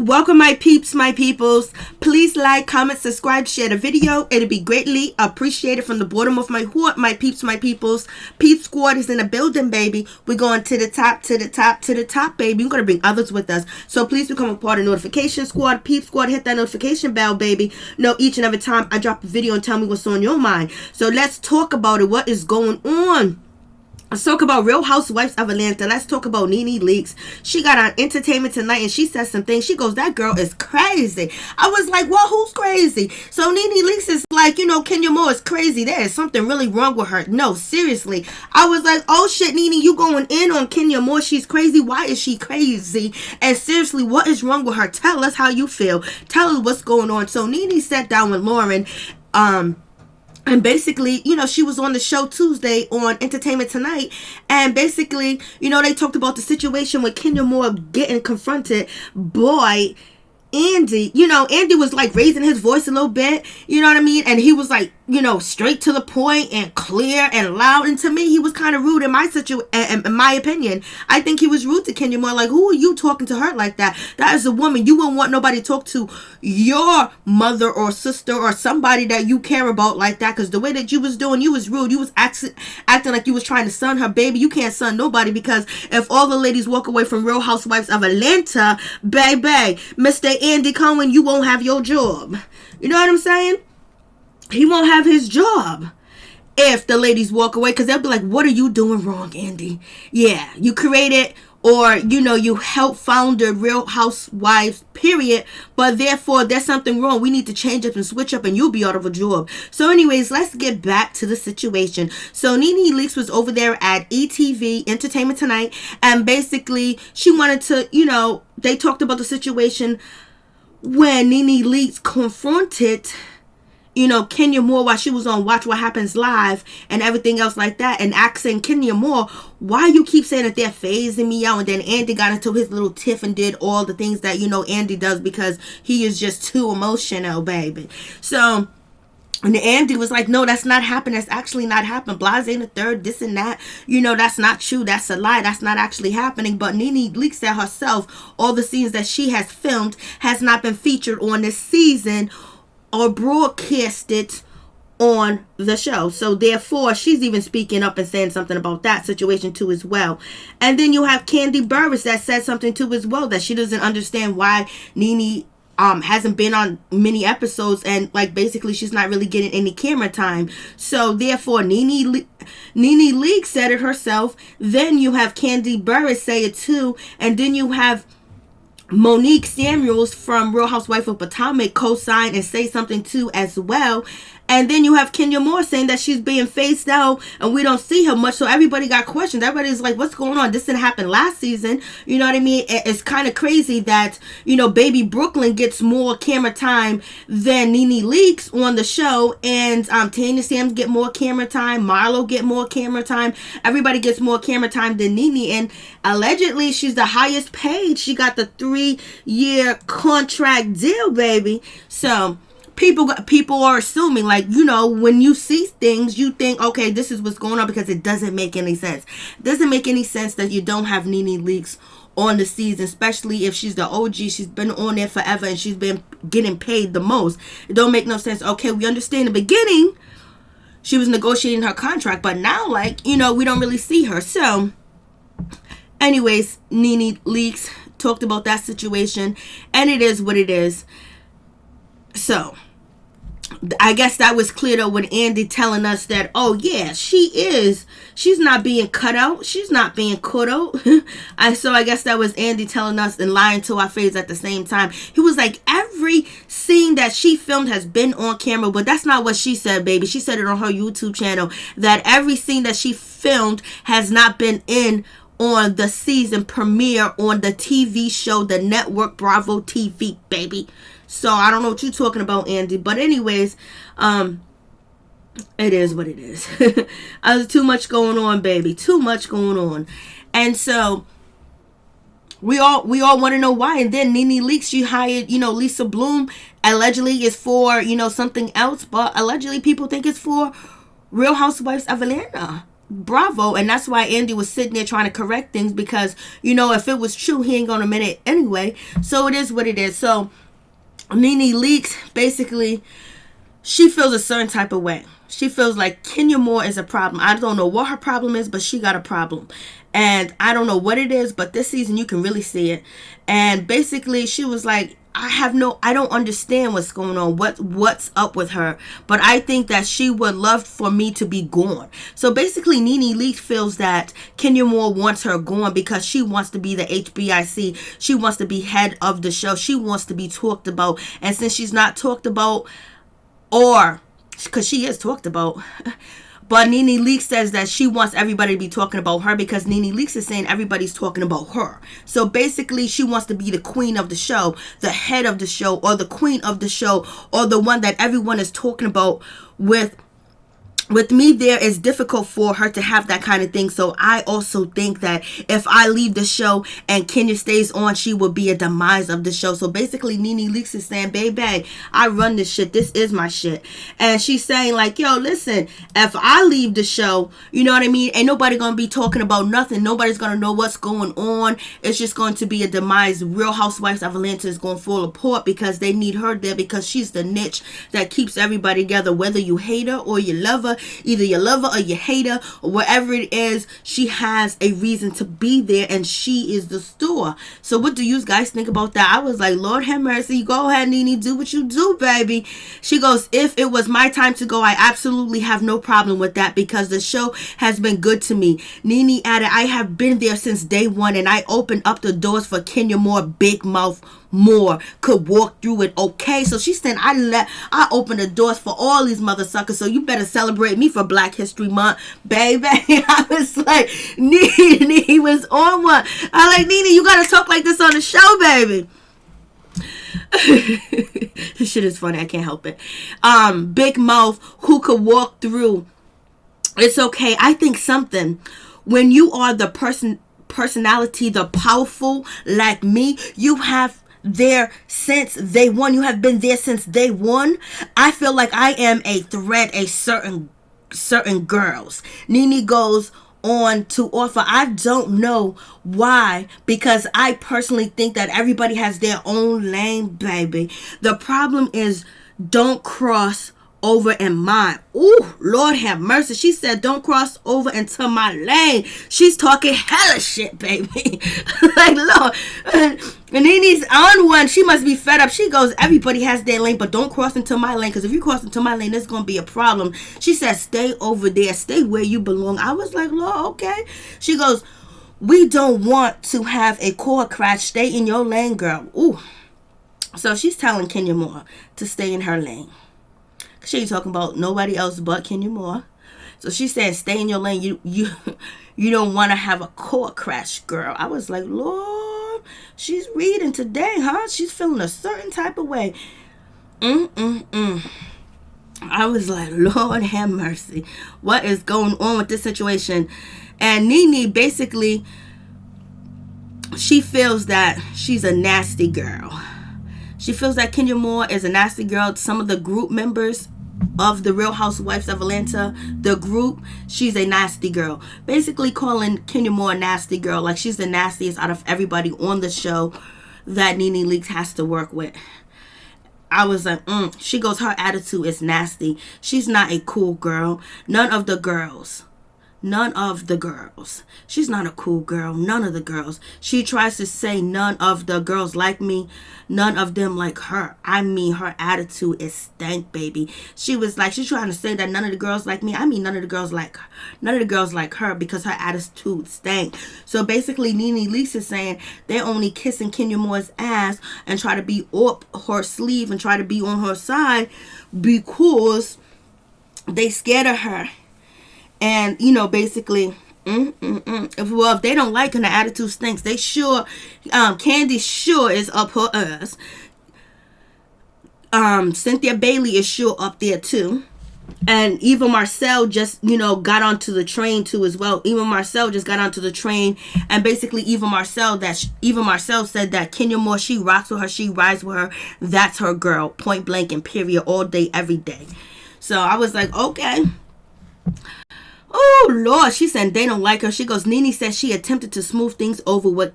Welcome my peeps, my peoples. Please like, comment, subscribe, share the video. It'll be greatly appreciated from the bottom of my heart, my peeps, my peoples. Peep Squad is in the building, baby. We're going to the top, to the top, to the top, baby. We're going to bring others with us. So please become a part of Notification Squad. Peep Squad, hit that notification bell, baby. Know each and every time I drop a video and tell me what's on your mind. So let's talk about it. What is going on? Let's talk about Real Housewives of Atlanta. Let's talk about NeNe Leakes. She got on Entertainment Tonight and she said some things. She goes, that girl is crazy. I was like, well, who's crazy? So NeNe Leakes is like, Kenya Moore is crazy. There is something really wrong with her. No, seriously. I was like, oh shit, NeNe, you going in on Kenya Moore. She's crazy. Why is she crazy? And seriously, what is wrong with her? Tell us how you feel. Tell us what's going on. So NeNe sat down with Lauren, and basically, she was on the show Tuesday on Entertainment Tonight. And basically, they talked about the situation with Kenya Moore getting confronted. Boy, Andy, Andy was like raising his voice a little bit. You know what I mean? And he was like, straight to the point and clear and loud. And to me, he was kind of rude in my opinion. I think he was rude to Kenya Moore. Like, who are you talking to her like that? That is a woman. You wouldn't want nobody to talk to your mother or sister or somebody that you care about like that. Because the way that you was doing, you was rude. You was acting like you was trying to son her, baby. You can't son nobody, because if all the ladies walk away from Real Housewives of Atlanta, baby, Mr. Andy Cohen, you won't have your job. You know what I'm saying? He won't have his job if the ladies walk away, because they'll be like, what are you doing wrong, Andy? Yeah, you created or, you helped founded Real Housewives, period. But therefore, there's something wrong. We need to change up and switch up and you'll be out of a job. So anyways, let's get back to the situation. So NeNe Leakes was over there at ETV, Entertainment Tonight. And basically, she wanted to, they talked about the situation when NeNe Leakes confronted Kenya Moore while she was on Watch What Happens Live and everything else like that, and asking Kenya Moore, why you keep saying that they're phasing me out? And then Andy got into his little tiff and did all the things that, Andy does, because he is just too emotional, baby. So, and Andy was like, no, that's not happening. That's actually not happening. Blase the third, this and that. That's not true. That's a lie. That's not actually happening. But NeNe Leakes said herself, all the scenes that she has filmed has not been featured on this season or broadcasted on the show. So therefore, she's even speaking up and saying something about that situation too as well. And then you have Kandi Burruss that said something too as well, that she doesn't understand why NeNe hasn't been on many episodes, and like basically she's not really getting any camera time. So therefore, NeNe Leakes said it herself. Then you have Kandi Burruss say it too, and then you have Monique Samuels from Real Housewife of Potomac co-sign and say something too as well. And then you have Kenya Moore saying that she's being phased out and we don't see her much. So everybody got questions. Everybody's like, what's going on? This didn't happen last season. You know what I mean? It's kind of crazy that, baby Brooklyn gets more camera time than NeNe Leakes on the show. And Tanya Sams get more camera time. Marlo get more camera time. Everybody gets more camera time than NeNe. And allegedly, she's the highest paid. She got the 3-year contract deal, baby. So people are assuming, like, when you see things, you think, okay, this is what's going on, because it doesn't make any sense. It doesn't make any sense that you don't have NeNe Leakes on the season, especially if she's the OG. She's been on there forever and she's been getting paid the most. It don't make no sense. Okay, we understand in the beginning she was negotiating her contract, but now, like, we don't really see her. So anyways, NeNe Leakes talked about that situation, and it is what it is. So I guess that was clear though, with Andy telling us that, oh yeah, she's not being cut out. She's not being cut out. So I guess that was Andy telling us and lying to our face at the same time. He was like, every scene that she filmed has been on camera, but that's not what she said, baby. She said it on her YouTube channel, that every scene that she filmed has not been in on the season premiere on the TV show, the network Bravo TV, baby. So I don't know what you're talking about, Andy. But anyways, it is what it is. There's too much going on, baby. Too much going on. And so we all want to know why. And then NeNe Leakes, she hired, Lisa Bloom. Allegedly is for, something else. But allegedly people think it's for Real Housewives of Atlanta. bravo. And that's why Andy was sitting there trying to correct things, because, you know, if it was true, he ain't gonna admit it anyway. So it is what it is. So NeNe Leakes, basically, she feels a certain type of way. She feels like Kenya Moore is a problem. I don't know what her problem is, but she got a problem. And I don't know what it is, but this season you can really see it. And basically she was like, I don't understand what's going on, what's up with her, but I think that she would love for me to be gone. So basically NeNe Leakes feels that Kenya Moore wants her gone because she wants to be the HBIC. She wants to be head of the show. She wants to be talked about. And since she's not talked about, or because she is talked about, but NeNe Leakes says that she wants everybody to be talking about her, because NeNe Leakes is saying everybody's talking about her. So basically she wants to be the queen of the show, the head of the show, or the queen of the show, or the one that everyone is talking about. With me there, it's difficult for her to have that kind of thing. So I also think that if I leave the show and Kenya stays on, she will be a demise of the show. So basically NeNe Leakes is saying, baby, I run this shit. This is my shit. And she's saying like, yo, listen, if I leave the show, you know what I mean? Ain't nobody going to be talking about nothing. Nobody's going to know what's going on. It's just going to be a demise. Real Housewives of Atlanta is going to fall apart because they need her there, because she's the niche that keeps everybody together, whether you hate her or you love her. Either you love her or you hate her, or whatever it is, she has a reason to be there, and she is the star. So what do you guys think about that? I was like, Lord have mercy. Go ahead, NeNe, do what you do, baby. She goes, if it was my time to go, I absolutely have no problem with that, because the show has been good to me. NeNe added, I have been there since day one, and I opened up the doors for Kenya Moore, Big Mouth Moore could walk through it. Okay, so she's saying I opened the doors for all these mother suckers, so you better celebrate me for Black History Month, baby. I was like, NeNe was on one. I like, NeNe, you gotta talk like this on the show, baby. This shit is funny, I can't help it. Big Mouth who could walk through. It's okay. I think something, when you are the personality, the powerful like me, you have there since day one. You have been there since day one. I feel like I am a threat, a certain girls. NeNe goes on to offer, I don't know why, because I personally think that everybody has their own lane, baby. The problem is, don't cross over in mine. Ooh, Lord have mercy. She said, don't cross over into my lane. She's talking hella shit, baby. Like, Lord. And NeNe's on one. She must be fed up. She goes, everybody has their lane, but don't cross into my lane, because if you cross into my lane, there's going to be a problem. She said, stay over there. Stay where you belong. I was like, Lord, okay. She goes, we don't want to have a car crash. Stay in your lane, girl. Ooh. So she's telling Kenya Moore to stay in her lane. She ain't talking about nobody else but Kenya Moore. So she said, stay in your lane. You don't want to have a car crash, girl. I was like, Lord, she's reading today, huh? She's feeling a certain type of way. I was like, Lord have mercy. What is going on with this situation? And NeNe, basically, she feels that she's a nasty girl. She feels that Kenya Moore is a nasty girl. Some of the group members of the Real Housewives of Atlanta, the group, she's a nasty girl. Basically calling Kenya Moore a nasty girl, like she's the nastiest out of everybody on the show that NeNe Leakes has to work with. I was like, She goes, her attitude is nasty. She's not a cool girl. None of the girls. She's not a cool girl. None of the girls. She tries to say none of the girls like me. None of them like her. I mean, her attitude is stank, baby. She was like, she's trying to say that none of the girls like me. I mean, none of the girls like her, because her attitude stank. So basically, NeNe Leakes is saying they're only kissing Kenya Moore's ass and try to be up her sleeve and try to be on her side because they scared of her. And, basically, if they don't like her and the attitude stinks, they sure, Candy sure is up her ass. Cynthia Bailey is sure up there too. And Eva Marcel just, got onto the train too as well. Eva Marcel just got onto the train. And basically Eva Marcel said that Kenya Moore, she rocks with her, she rides with her. That's her girl, point blank and period, all day, every day. So I was like, okay. Oh, Lord. She said they don't like her. She goes, NeNe says she attempted to smooth things over with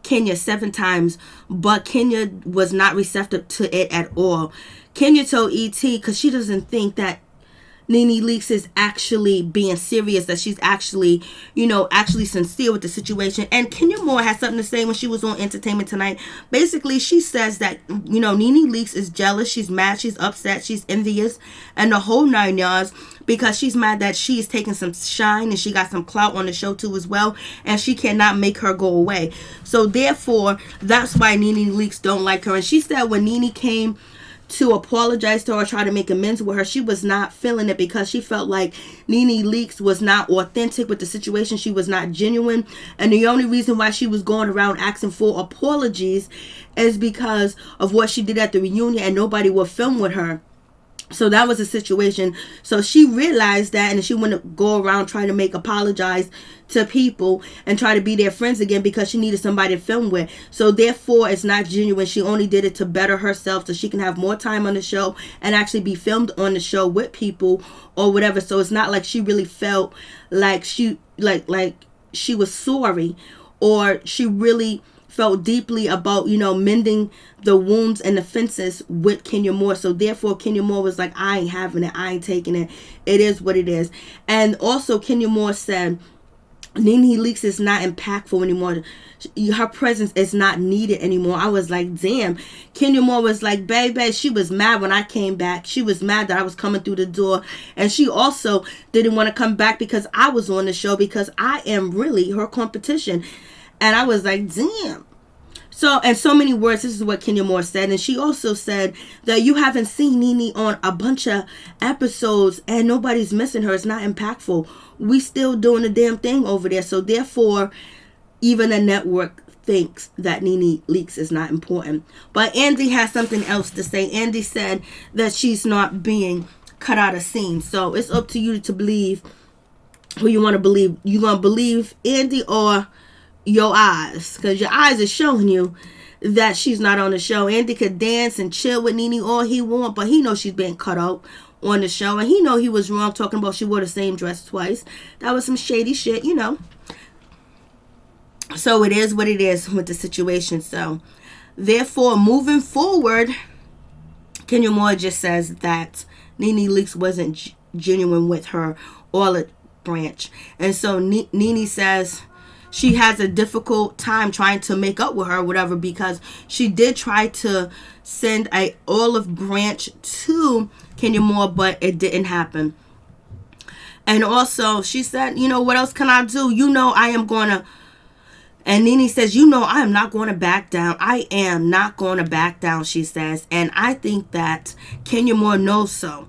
Kenya 7 times, but Kenya was not receptive to it at all. Kenya told ET, because she doesn't think that NeNe Leakes is actually being serious, that she's actually, actually sincere with the situation. And Kenya Moore had something to say when she was on Entertainment Tonight. Basically, she says that, NeNe Leakes is jealous, she's mad, she's upset, she's envious, and the whole 9 yards, because she's mad that she's taking some shine and she got some clout on the show too as well, and she cannot make her go away. So therefore, that's why NeNe Leakes don't like her. And she said when NeNe came to apologize to her or try to make amends with her, she was not feeling it, because she felt like NeNe Leakes was not authentic with the situation. She was not genuine, and the only reason why she was going around asking for apologies is because of what she did at the reunion, and nobody would film with her. So that was a situation. So she realized that, and she wouldn't go around trying to apologize to people and try to be their friends again, because she needed somebody to film with. So therefore, it's not genuine. She only did it to better herself so she can have more time on the show and actually be filmed on the show with people or whatever. So it's not like she really felt like she she was sorry, or she really felt deeply about, mending the wounds and the fences with Kenya Moore. So therefore, Kenya Moore was like, I ain't having it. I ain't taking it. It is what it is. And also, Kenya Moore said, NeNe Leakes is not impactful anymore. Her presence is not needed anymore. I was like, damn. Kenya Moore was like, baby, she was mad when I came back. She was mad that I was coming through the door. And she also didn't want to come back because I was on the show, because I am really her competition. And I was like, damn. So, in so many words, this is what Kenya Moore said. And she also said that you haven't seen NeNe on a bunch of episodes and nobody's missing her. It's not impactful. We still doing the damn thing over there. So therefore, even the network thinks that NeNe Leakes is not important. But Andy has something else to say. Andy said that she's not being cut out of scene. So it's up to you to believe who you want to believe. You going to believe Andy or your eyes, because your eyes are showing you that she's not on the show. Andy could dance and chill with NeNe all he want, but he knows she's being cut out on the show, and he know he was wrong talking about she wore the same dress twice. That was some shady shit, So it is what it is with the situation. So therefore, moving forward, Kenya Moore just says that NeNe Leakes wasn't genuine with her olive branch, and so NeNe says she has a difficult time trying to make up with her, whatever, because she did try to send a olive branch to Kenya Moore, but it didn't happen. And also, she said, what else can I do? I am going to, and NeNe says, I am not going to back down. I am not going to back down, she says. And I think that Kenya Moore knows so.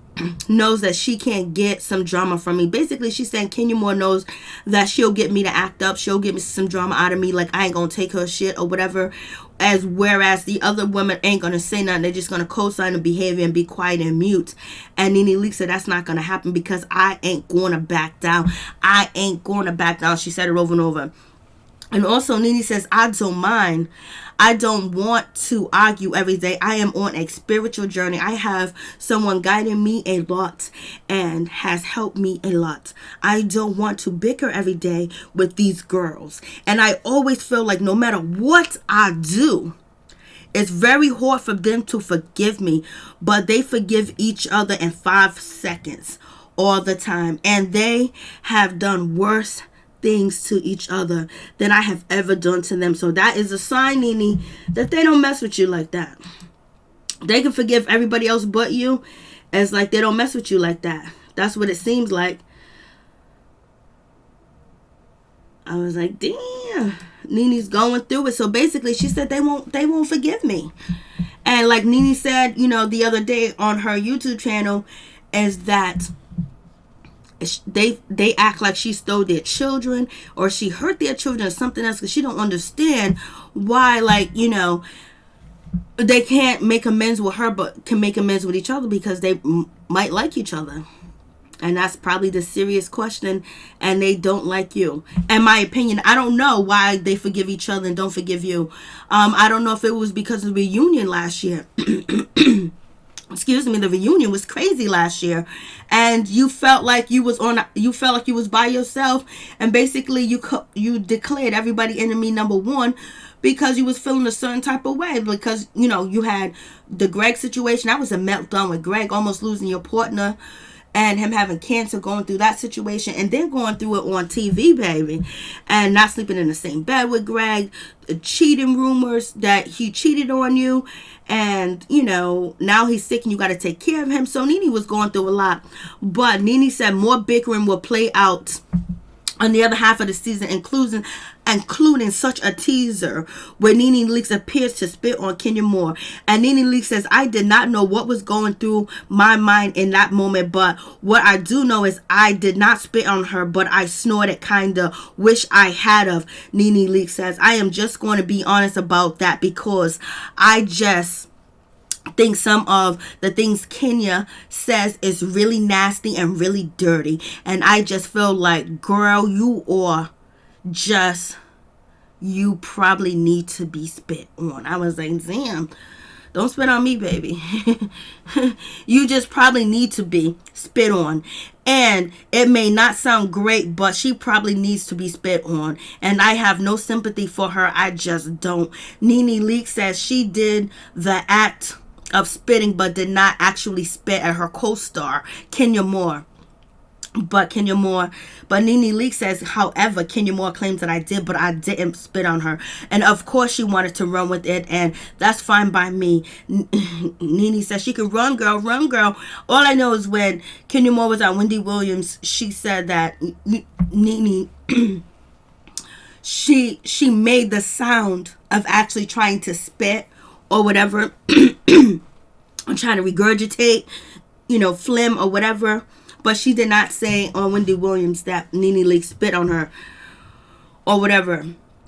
Knows that she can't get some drama from me. Basically, she's saying Kenya Moore knows that she'll get me to act up. She'll get me some drama out of me, like I ain't gonna take her shit or whatever. Whereas the other women ain't gonna say nothing. They're just gonna co-sign the behavior and be quiet and mute. And NeNe Leakes said that's not gonna happen, because I ain't gonna back down. I ain't gonna back down. She said it over and over. And also, NeNe says, I don't mind. I don't want to argue every day. I am on a spiritual journey. I have someone guiding me a lot and has helped me a lot. I don't want to bicker every day with these girls. And I always feel like no matter what I do, it's very hard for them to forgive me. But they forgive each other in 5 seconds all the time. And they have done worse things to each other than I have ever done to them. So that is a sign, NeNe, that they don't mess with you like that. They can forgive everybody else but you, as like they don't mess with you like that. That's what it seems like. I was like, damn, NeNe's going through it. So basically, she said they won't forgive me. And like NeNe said, the other day on her YouTube channel, is that they act like she stole their children or she hurt their children or something else, because she don't understand why, they can't make amends with her but can make amends with each other, because they might like each other. And that's probably the serious question. And they don't like you. In my opinion, I don't know why they forgive each other and don't forgive you. I don't know if it was because of the reunion last year. the reunion was crazy last year, and you felt like you was by yourself, and basically you declared everybody enemy number one because you was feeling a certain type of way, because you had the Greg situation. That was a meltdown with Greg almost losing your partner and him having cancer, going through that situation, and then going through it on TV, baby, and not sleeping in the same bed with Greg, cheating rumors that he cheated on you, and now he's sick and you got to take care of him. So NeNe was going through a lot, but NeNe said more bickering will play out on the other half of the season, including such a teaser where NeNe Leakes appears to spit on Kenya Moore. And NeNe Leakes says, I did not know what was going through my mind in that moment, but what I do know is I did not spit on her, but I snorted, kinda wish I had of. NeNe Leakes says, I am just going to be honest about that, because I just think some of the things Kenya says is really nasty and really dirty, and I just feel like, girl, you probably need to be spit on. I was like, damn, don't spit on me, baby. You just probably need to be spit on. And it may not sound great, but she probably needs to be spit on. And I have no sympathy for her. I just don't. NeNe Leakes says she did the act of spitting, but did not actually spit at her co-star, Kenya Moore. But NeNe Leakes says, however, Kenya Moore claims that I did, but I didn't spit on her. And of course she wanted to run with it, and that's fine by me. NeNe says she could run, girl. All I know is when Kenya Moore was on Wendy Williams, she said that NeNe she made the sound of actually trying to spit or whatever. I'm trying to regurgitate, phlegm or whatever. But she did not say on Wendy Williams that NeNe Leakes spit on her or whatever.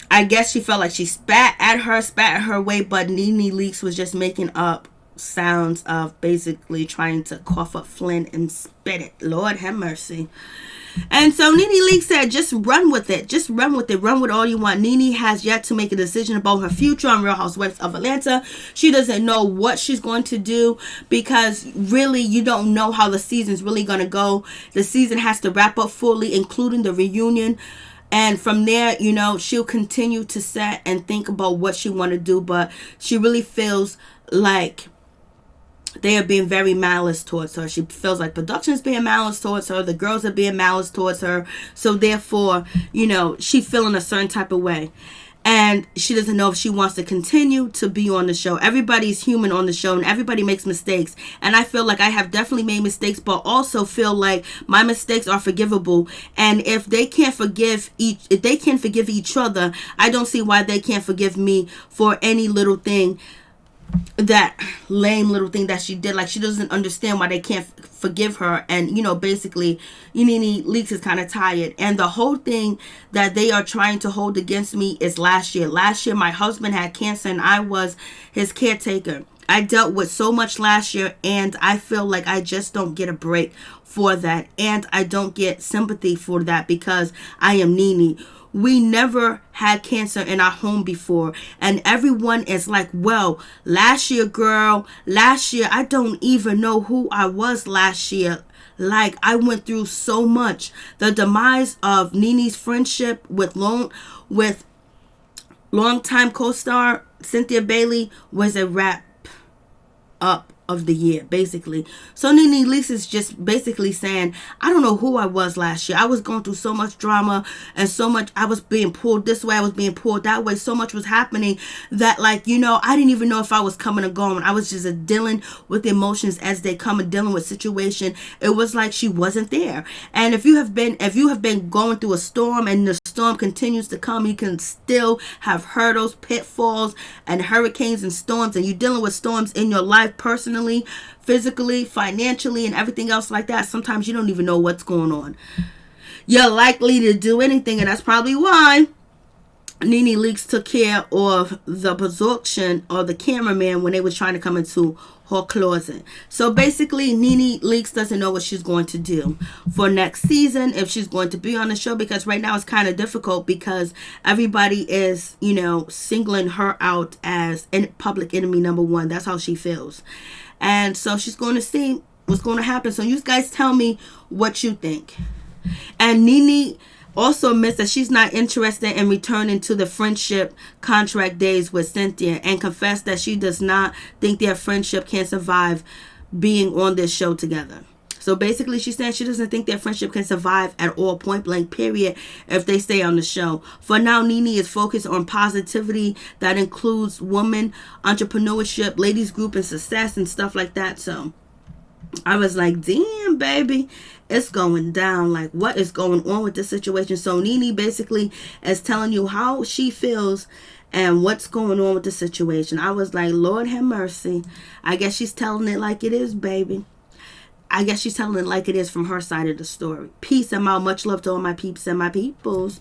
I guess she felt like she spat at her way, but NeNe Leakes was just making up sounds of basically trying to cough up Flynn and spit it. Lord have mercy. And so NeNe Leakes said, just run with it. Just run with it. Run with all you want. NeNe has yet to make a decision about her future on Real Housewives of Atlanta. She doesn't know what she's going to do, because really you don't know how the season's really going to go. The season has to wrap up fully, including the reunion. And from there, she'll continue to set and think about what she want to do. But she really feels like they are being very malice towards her. She feels like production's being malice towards her. The girls are being malice towards her. So therefore, she feeling a certain type of way. And she doesn't know if she wants to continue to be on the show. Everybody's human on the show, and everybody makes mistakes. And I feel like I have definitely made mistakes, but also feel like my mistakes are forgivable. And if they can't forgive each other, I don't see why they can't forgive me for any little thing, that lame little thing that she did. Like, she doesn't understand why they can't forgive her. And basically NeNe Leakes is kind of tired, and the whole thing that they are trying to hold against me is last year my husband had cancer and I was his caretaker. I dealt with so much last year, and I feel like I just don't get a break for that, and I don't get sympathy for that, because I am NeNe. We never had cancer in our home before. And everyone is like, well, last year, girl, I don't even know who I was last year. Like, I went through so much. The demise of NeNe's friendship with longtime co-star Cynthia Bailey was a wrap up of the year, basically. So NeNe Leakes is just basically saying, I don't know who I was last year. I was going through so much drama and so much. I was being pulled this way, I was being pulled that way. So much was happening that, like, I didn't even know if I was coming or going. I was just dealing with emotions as they come and dealing with situation. It was like she wasn't there. And if you have been going through a storm and the storm continues to come, you can still have hurdles, pitfalls, and hurricanes and storms, and you're dealing with storms in your life personally, physically, financially, and everything else like that. Sometimes you don't even know what's going on. You're likely to do anything, and that's probably why NeNe Leakes took care of the production or the cameraman when they was trying to come into her closet. So basically, NeNe Leakes doesn't know what she's going to do for next season, if she's going to be on the show, because right now it's kind of difficult because everybody is, you know, singling her out as public enemy number one. That's how she feels. And so she's going to see what's going to happen. So you guys tell me what you think. And NeNe also admits that she's not interested in returning to the friendship contract days with Cynthia, and confessed that she does not think their friendship can survive being on this show together. So basically, she's saying she doesn't think their friendship can survive at all, point blank, period, if they stay on the show. For now, NeNe is focused on positivity that includes women, entrepreneurship, ladies group, and success, and stuff like that. So I was like, damn, baby, it's going down. Like, what is going on with this situation? So NeNe basically is telling you how she feels and what's going on with the situation. I was like, Lord have mercy. I guess she's telling it like it is, baby. I guess she's telling it like it is from her side of the story. Peace and much love to all my peeps and my peoples.